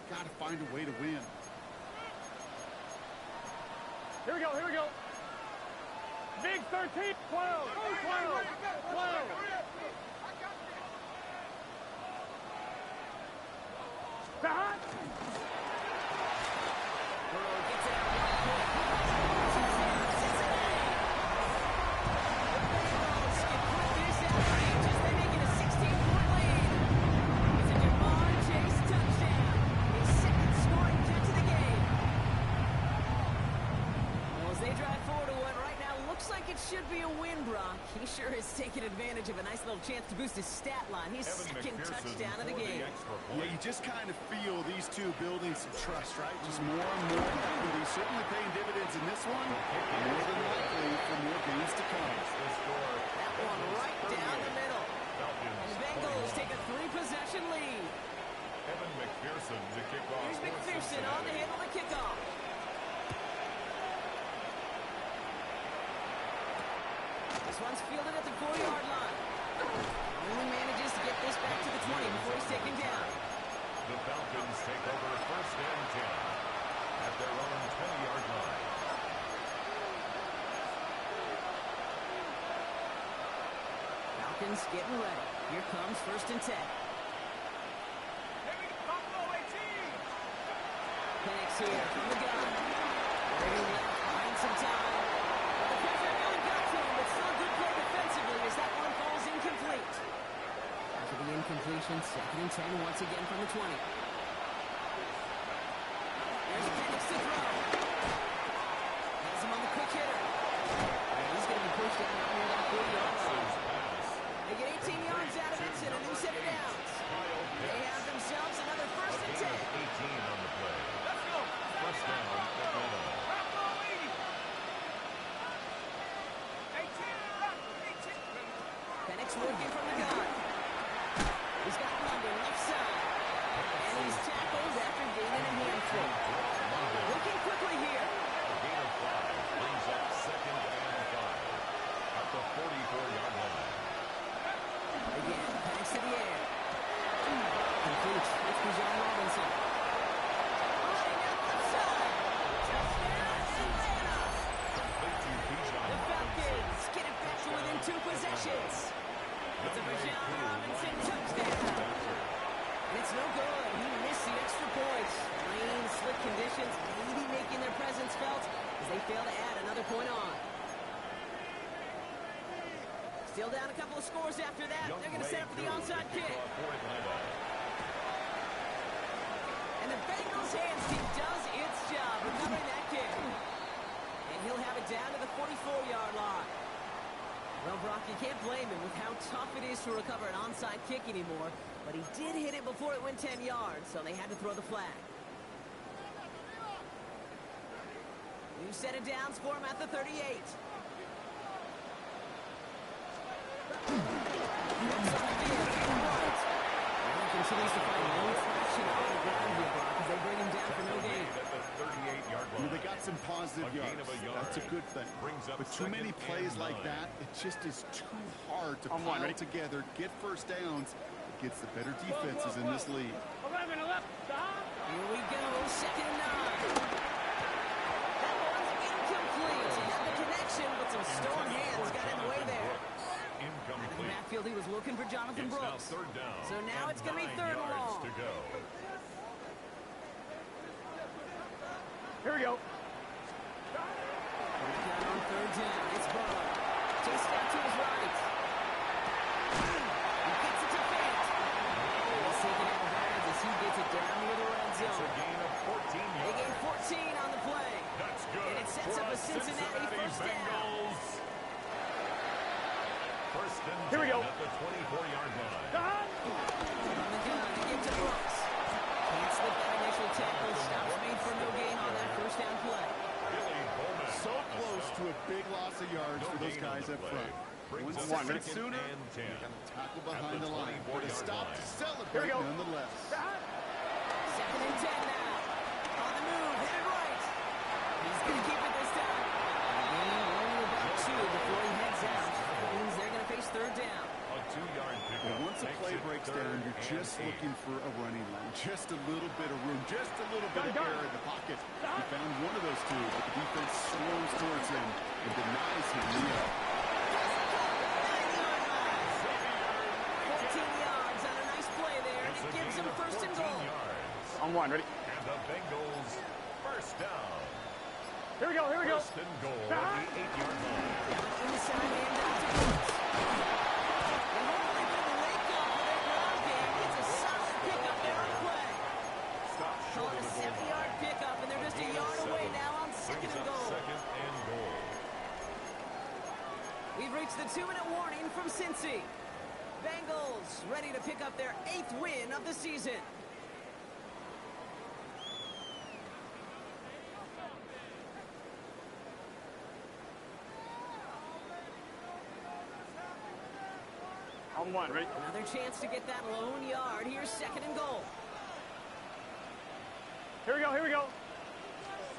[SPEAKER 3] got to find a way to win.
[SPEAKER 4] Here we go. Big 13, 12. Stop.
[SPEAKER 1] Burrow gets it out one point. Cincinnati. The Bengals can put this out of reach as they make it a 16-point lead. It's a Jamar Chase touchdown. His 2nd scoring catch of the game. Well, as they drive forward to what right now looks like it should be a win, Brock. He sure has taken advantage of a nice little chance to boost his stat line. His 2nd touchdown of the game.
[SPEAKER 3] Yeah, you just kind of feel these two building some trust, right? Just more and more. And he's certainly paying dividends in this one. More than likely for more gains to come.
[SPEAKER 1] That one right down the middle. And the Bengals take a 3-possession lead.
[SPEAKER 2] Evan McPherson to kick off.
[SPEAKER 1] Here's McPherson on the handle to kick off. This one's fielded at the 4-yard line. Only manages to get this back to the 20 before he's taken down.
[SPEAKER 2] The Falcons take over first and 10 at their own 20-yard line.
[SPEAKER 1] Falcons getting ready. Here comes first and 10. here from the gun. Very left, buying some time. But the pressure really got to him, but still good play defensively as that one falls incomplete. After the incompletion, 2nd and 10 once again from the 20. There's Penix to throw. Has him on the quick hitter. And he's going to be pushed down near that 40-yard line. They get 18 yards out of it and a new set of downs. They have themselves another 1st and 10.
[SPEAKER 2] 18 on the play. Let's go. First down, Atlanta.
[SPEAKER 1] Penix working from the gun. He's got London left side. And he's tackled after gaining a handful. Looking quickly here.
[SPEAKER 2] A gain of 5 brings up 2nd and 5 at the 44-yard line.
[SPEAKER 1] Again, Penix to the air. Complete. It's Bijan Robinson. Line out left side. Touchdown, Atlanta.
[SPEAKER 2] Complete to Bijan
[SPEAKER 1] The
[SPEAKER 2] Robinson.
[SPEAKER 1] Falcons get it back to within 2 possessions. It's a Bijan Robinson touchdown. And it's no good. He missed the extra points. Rain, slick conditions, maybe making their presence felt as they fail to add another point on. Still down a couple of scores after that. They're going to set up for the onside kick. And the Bengals hands team does its job recovering that kick. And he'll have it down to the 44-yard line. Well, Brock, you can't blame him with how tough it is to recover an onside kick anymore. But he did hit it before it went 10 yards, so they had to throw the flag. New set of downs for him at the 38. Continues to find no traction on the ground here, Brock, as they bring him down for no gain.
[SPEAKER 2] At the 38-yard line.
[SPEAKER 3] They got some positive yards. That's a good thing. But too many plays like that, it just is too hard to pile together, get first downs against the better defenses in this league.
[SPEAKER 4] 11, stop.
[SPEAKER 1] Here we go, 2nd and 9. That one's incomplete. He had the connection, but some stone hands got in the way there. In the backfield, he was looking for Jonathan Brooks.
[SPEAKER 2] Now 3rd down.
[SPEAKER 1] So now it's going to be 3rd and long.
[SPEAKER 2] To go.
[SPEAKER 4] Here we go.
[SPEAKER 1] On 3rd down, it's Burrow. Chased out to his right. He gets it to Fant. He's taking out of bounds as he gets it down near the red
[SPEAKER 2] It's a
[SPEAKER 1] zone.
[SPEAKER 2] gain of 14
[SPEAKER 1] They
[SPEAKER 2] yards.
[SPEAKER 1] gain 14 on the play.
[SPEAKER 2] That's good.
[SPEAKER 1] And it sets
[SPEAKER 2] for
[SPEAKER 1] up a
[SPEAKER 2] the
[SPEAKER 1] Cincinnati first down.
[SPEAKER 2] Bengals. First and 10
[SPEAKER 4] Here we go.
[SPEAKER 2] at the 24-yard line.
[SPEAKER 4] Stop.
[SPEAKER 1] On the gun, they get to Brooks. Can't slip that initial tackle. Stops made for no gain on that first down play.
[SPEAKER 2] Billy Bowman.
[SPEAKER 3] So close to a big loss of yards for those guys up front.
[SPEAKER 2] Brings
[SPEAKER 3] 1
[SPEAKER 2] up
[SPEAKER 3] second
[SPEAKER 2] 2nd
[SPEAKER 3] sooner,
[SPEAKER 2] and 10.
[SPEAKER 3] they got to tackle behind
[SPEAKER 2] At the
[SPEAKER 3] the line. But a
[SPEAKER 2] 24-yard
[SPEAKER 3] stop
[SPEAKER 2] line.
[SPEAKER 3] to
[SPEAKER 4] Here we
[SPEAKER 3] celebrate
[SPEAKER 4] go.
[SPEAKER 3] nonetheless.
[SPEAKER 4] Stop.
[SPEAKER 1] 2nd and 10 now. On the move, headed right. He's going to keep it this time. Gain only about 2 before he heads out. That means they're going to face 3rd down.
[SPEAKER 2] A 2-yard pickup.
[SPEAKER 3] But once a
[SPEAKER 2] makes
[SPEAKER 3] play
[SPEAKER 2] it
[SPEAKER 3] breaks
[SPEAKER 2] 3rd
[SPEAKER 3] down, you're
[SPEAKER 2] and
[SPEAKER 3] just
[SPEAKER 2] 8.
[SPEAKER 3] looking for a running lane. Just a little bit of room. Just a little bit of air in the pocket. He found one of those two, but the defense swarms towards him and denies him the air.
[SPEAKER 1] 14 yards on a nice play there, and
[SPEAKER 2] It's
[SPEAKER 1] it
[SPEAKER 2] a
[SPEAKER 1] gives
[SPEAKER 2] gain
[SPEAKER 1] him
[SPEAKER 2] of
[SPEAKER 1] 1st and
[SPEAKER 2] 14
[SPEAKER 1] goal.
[SPEAKER 2] yards.
[SPEAKER 4] On 1, ready?
[SPEAKER 2] And the Bengals first down.
[SPEAKER 4] Here we go, here we go.
[SPEAKER 2] First and goal at the 8-yard line.
[SPEAKER 1] Inside hand out to Brooks. And hopefully with the wake up for their ground game, it's a solid pickup there on the play.
[SPEAKER 2] Stop
[SPEAKER 1] Call
[SPEAKER 2] short
[SPEAKER 1] it
[SPEAKER 2] of
[SPEAKER 1] a
[SPEAKER 2] the goal.
[SPEAKER 1] 7-yard pickup, and they're just a yard away now on 2nd
[SPEAKER 2] Brings
[SPEAKER 1] and
[SPEAKER 2] up
[SPEAKER 1] goal.
[SPEAKER 2] 2nd and goal.
[SPEAKER 1] We've reached the 2-minute warning from Cincy. Bengals ready to pick up their 8th win of the season.
[SPEAKER 4] On 1, ready?
[SPEAKER 1] Another chance to get that lone yard. Here's 2nd and goal.
[SPEAKER 4] Here we go, here we go.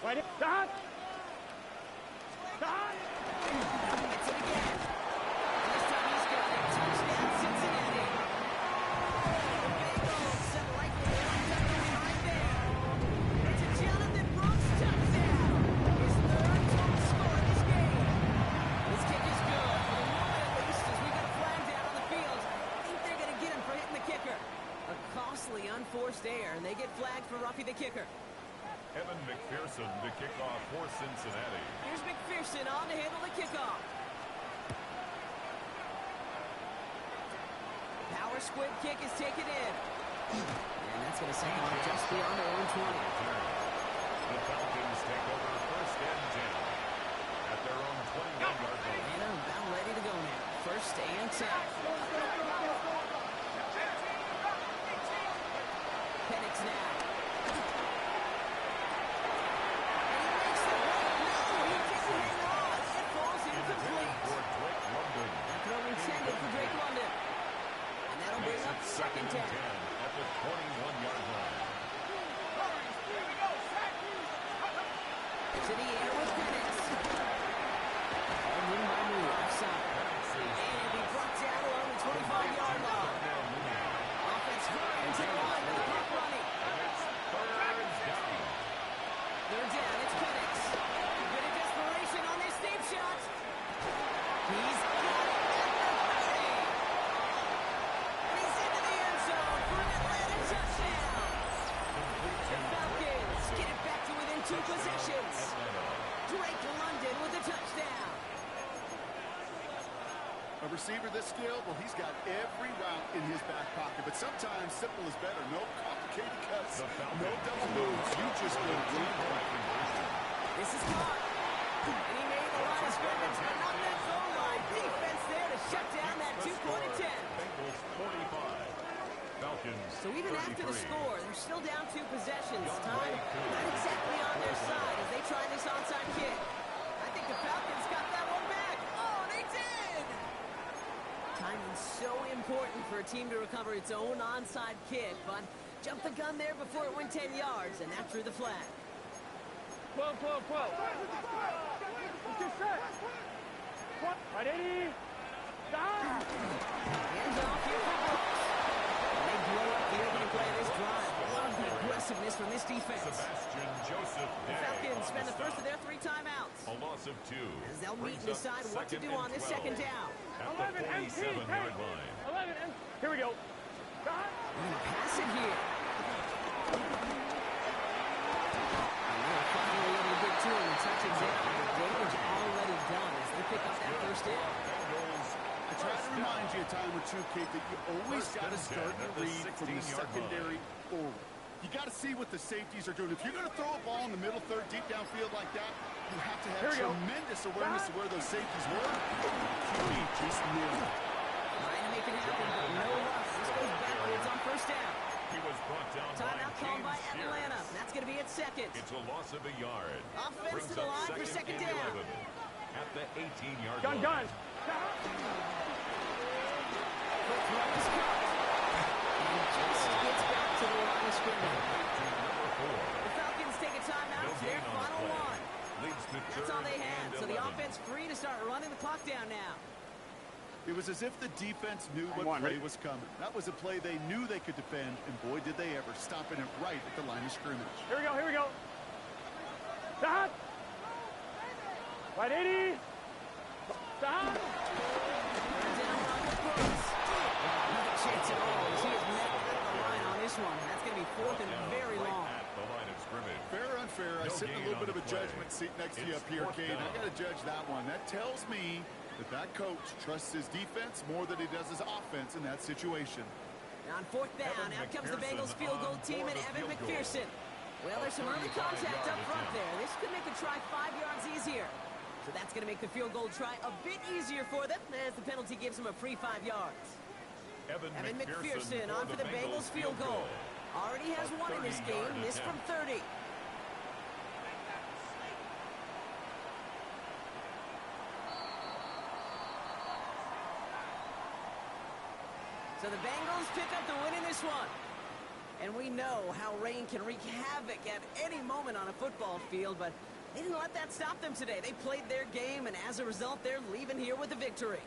[SPEAKER 4] Ready? Stop. Stop.
[SPEAKER 1] Gets it again. This time he's got it. Touchdown, Cincinnati. The Bengals set likely one down behind there. It's a Jonathan Brooks touchdown. His 3rd total score in this game. This kick is good. For the moment at least, as we got a flag down on the field. I think they're going to get him for hitting the kicker. A costly unforced error, and they get flagged for roughing the kicker.
[SPEAKER 2] Evan McPherson to kick off for Cincinnati.
[SPEAKER 1] Here's McPherson on to handle the kickoff. Power squib kick is taken in. And that's going to send them just beyond their own 20.
[SPEAKER 2] The Falcons take over first and 10 at their own 21-yard line.
[SPEAKER 1] And I'm about ready to go now. First and 10. Penix now. And he makes the break. No, he didn't hang on. It falls incomplete.
[SPEAKER 2] For Drake London.
[SPEAKER 1] That throw intended for Drake London. And that'll bring up second 10.
[SPEAKER 2] At the 21-yard line.
[SPEAKER 1] To the air with Penix. And win by Moore, offside. And he brought down along the 25-yard line. Offense hurrying to the line with the clock running. Third down, it's Penix. A bit of desperation on this deep shot. He's got it at the 30. And he's into the end zone for an Atlanta touchdown. The Falcons get it back to within 2 possessions. Drake London with a touchdown.
[SPEAKER 3] A receiver this skilled, well, he's got every route in his back pocket, but sometimes simple is better. No complicated cuts, no double moves. You just go run.
[SPEAKER 1] This is caught. And he made the line of scrimmage, but not that goal line. Defense there to shut down that 2-point attempt.
[SPEAKER 2] Bengals 45. Falcons
[SPEAKER 1] So even after the
[SPEAKER 2] 33.
[SPEAKER 1] score, they're still down 2 possessions. Time not exactly on their side as they try this onside kick. I think the Falcons got that one back. Oh, they did! Timing's so important for a team to recover its own onside kick, but jumped the gun there before it went 10 yards, and that drew the flag.
[SPEAKER 4] 12, 12, 12. What's your set? What? Right, 80. Stop.
[SPEAKER 1] Hands off here for Brooks. And they blow up the opening play of this drive. Love the aggressiveness from this defense.
[SPEAKER 2] Sebastian Joseph
[SPEAKER 1] The
[SPEAKER 2] Day.
[SPEAKER 1] Falcons
[SPEAKER 2] on
[SPEAKER 1] spend the first of
[SPEAKER 2] stop.
[SPEAKER 1] their 3 timeouts.
[SPEAKER 2] A loss of 2.
[SPEAKER 1] As they'll meet
[SPEAKER 2] Brings
[SPEAKER 1] and
[SPEAKER 2] up
[SPEAKER 1] decide what to do
[SPEAKER 2] and
[SPEAKER 1] on this
[SPEAKER 2] 12
[SPEAKER 1] second down.
[SPEAKER 2] At
[SPEAKER 4] 11
[SPEAKER 2] the
[SPEAKER 4] MT.
[SPEAKER 2] 47-yard line.
[SPEAKER 4] 11 MT. Here we go. Stop.
[SPEAKER 1] They're going to pass it here. And they're finally able to get to him and touch it down. The damage already done as they pick up that first down.
[SPEAKER 3] I try to remind you a time or two, Kate, that you always
[SPEAKER 2] First
[SPEAKER 3] got to
[SPEAKER 2] and 10
[SPEAKER 3] start
[SPEAKER 2] at
[SPEAKER 3] your
[SPEAKER 2] the
[SPEAKER 3] read from the
[SPEAKER 2] 16-yard
[SPEAKER 3] secondary forward. You got to see what the safeties are doing. If you're going to throw a ball in the middle third, deep downfield like that, you have to have
[SPEAKER 4] Here we go.
[SPEAKER 3] tremendous awareness of where those safeties were. QB just missed.
[SPEAKER 1] Trying to make it happen, but no luck. This goes backwards on first down.
[SPEAKER 2] He was brought down
[SPEAKER 1] Timeout called by
[SPEAKER 2] James
[SPEAKER 1] Atlanta.
[SPEAKER 2] Shears.
[SPEAKER 1] That's going to be at second.
[SPEAKER 2] It's a loss of a yard.
[SPEAKER 1] Offense
[SPEAKER 2] Brings
[SPEAKER 1] to the
[SPEAKER 2] up
[SPEAKER 1] line for second
[SPEAKER 2] and
[SPEAKER 1] down.
[SPEAKER 2] 11 at the 18-yard
[SPEAKER 4] Gun,
[SPEAKER 2] line.
[SPEAKER 4] gun.
[SPEAKER 1] Quick run is caught. And just gets back to the line of scrimmage.
[SPEAKER 2] Number 4.
[SPEAKER 1] The Falcons take a timeout.
[SPEAKER 2] No
[SPEAKER 1] It's their
[SPEAKER 2] gain on the
[SPEAKER 1] final
[SPEAKER 2] play.
[SPEAKER 1] one.
[SPEAKER 2] Leads to
[SPEAKER 1] That's
[SPEAKER 2] third
[SPEAKER 1] all they had.
[SPEAKER 2] and
[SPEAKER 1] So the
[SPEAKER 2] 11.
[SPEAKER 1] offense free to start running the clock down now.
[SPEAKER 3] It was as if the defense knew what
[SPEAKER 4] Come on,
[SPEAKER 3] play
[SPEAKER 4] Rick.
[SPEAKER 3] was coming. That was a play they knew they could defend, and boy, did they ever, stopping it right at the line of scrimmage.
[SPEAKER 4] Here we go, here we go. Stop. Right, 80. Stop.
[SPEAKER 1] Third down line with Brooks. Not a chance at all as he is met at the line on this one. That's going to be fourth and
[SPEAKER 2] Down
[SPEAKER 1] very
[SPEAKER 2] right
[SPEAKER 1] long.
[SPEAKER 2] at the line of scrimmage.
[SPEAKER 3] Fair or unfair, I
[SPEAKER 2] No
[SPEAKER 3] sit in a
[SPEAKER 2] gain
[SPEAKER 3] little
[SPEAKER 2] on
[SPEAKER 3] bit of
[SPEAKER 2] the
[SPEAKER 3] a
[SPEAKER 2] play.
[SPEAKER 3] judgment seat next to you
[SPEAKER 2] It's
[SPEAKER 3] up here,
[SPEAKER 2] fourth
[SPEAKER 3] Kate. I
[SPEAKER 2] down.
[SPEAKER 3] got to judge that one. That tells me that coach trusts his defense more than he does his offense in that situation.
[SPEAKER 1] On fourth down,
[SPEAKER 2] Evan
[SPEAKER 1] out comes the
[SPEAKER 2] McPherson
[SPEAKER 1] Bengals field goal
[SPEAKER 2] on
[SPEAKER 1] team
[SPEAKER 2] for
[SPEAKER 1] and
[SPEAKER 2] the
[SPEAKER 1] Evan
[SPEAKER 2] field goal.
[SPEAKER 1] McPherson. Well, there's some early
[SPEAKER 2] 35
[SPEAKER 1] contact up
[SPEAKER 2] yard
[SPEAKER 1] front
[SPEAKER 2] attempt.
[SPEAKER 1] there. This could make the try 5 yards easier. So that's going to make the field goal try a bit easier for them as the penalty gives them a free 5 yards.
[SPEAKER 2] Evan
[SPEAKER 1] McPherson on for the Bengals field goal. Already has one in this game, missed from 30. So the Bengals pick up the win in this one. And we know how rain can wreak havoc at any moment on a football field, but they didn't let that stop them today. They played their game, and as a result, they're leaving here with a victory.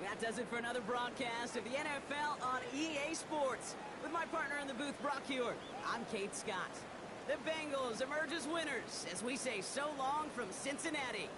[SPEAKER 1] That does it for another broadcast of the NFL on EA Sports. With my partner in the booth, Brock Hewitt, I'm Kate Scott. The Bengals emerge as winners as we say so long from Cincinnati.